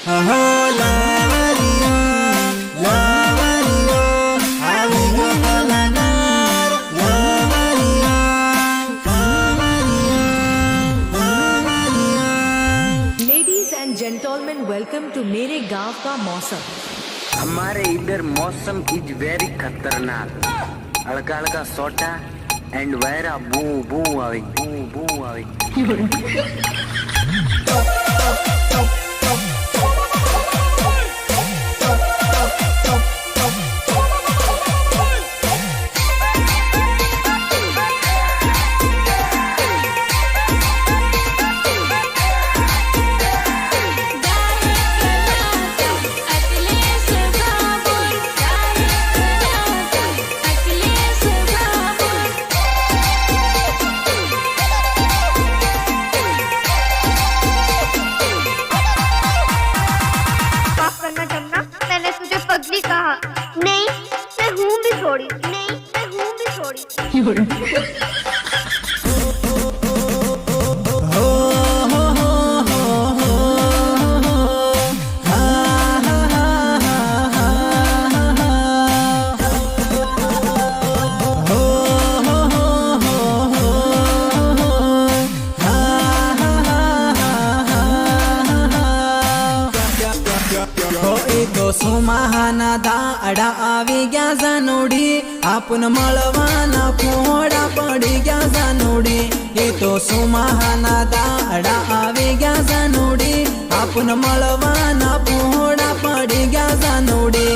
Gentleman welcome to मेरे गांव का मौसम। हमारे इधर मौसम इज वेरी खतरनाक। हल्का हल्का सोटा एंड वैरा बू बू आवे बू बू आवे। कहा नहीं मैं हूँ भी थोड़ी, नहीं मैं हूँ भी थोड़ी। सुमाहाना दाड़ा आवी गया जानोडी आपन मळवाना फोड़ा पड़ी गया जानोडी। ये तो सुमाहाना दाड़ा आवी गया जानोडी आपन मळवाना फोड़ा पड़ी गया जानोडी।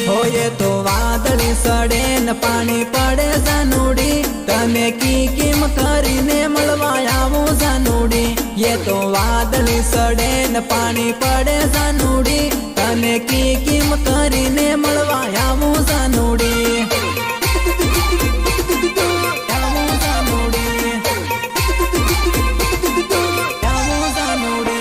हो ये तो वादળી सड़े न पानी पड़े जानोडी तमे की किम करीने मळवाया वो जानोडी। ये तो वादળી सड़े न पानी पड़े जानोडी तमे की किम करीने मळवाया वो जानोडी।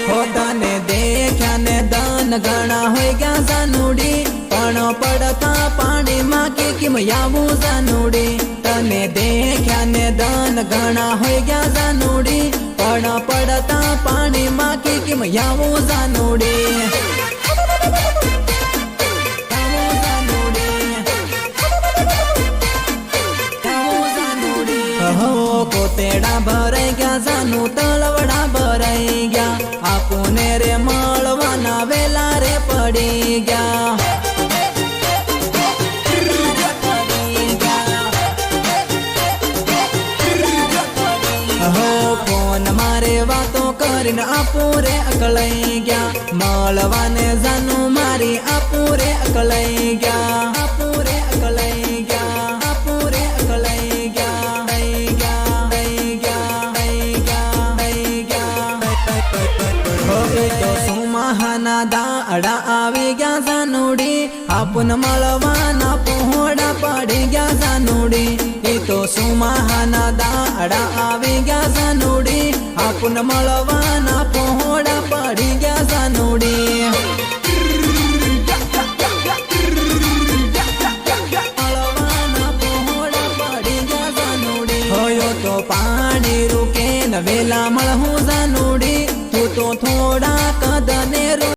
हो तने देख्या ने दान घणा होई गया जानोडी पण पड़ता पानी मां की किम यावू जानोडी। तने देख्या ने दान घणा होई गया जानोडी पण पड़ता पानी मां की किम यावू जानोडी। हो कोतेड़ा भराई गया जानू तलवड़ा भराई गया आपुने रे मळवाना वेला रे पड़ी गया। फोन मारे वातो करीने आपूरे अकलाई गया मळवाने जानू मारी आपूरे अकलाई गया आपूरे अकलाई गया आपूरे अकलाई गया। तो सुमाहाना दाड़ा आवी गया जानोडी आपन मळवाना पोहड़ा पड़ी गया जानोडी। ये तो सुमाहाना दाड़ा आवी गया जानोडी आपन मळवाना पोहड़ा पड़ी गया जानोडी।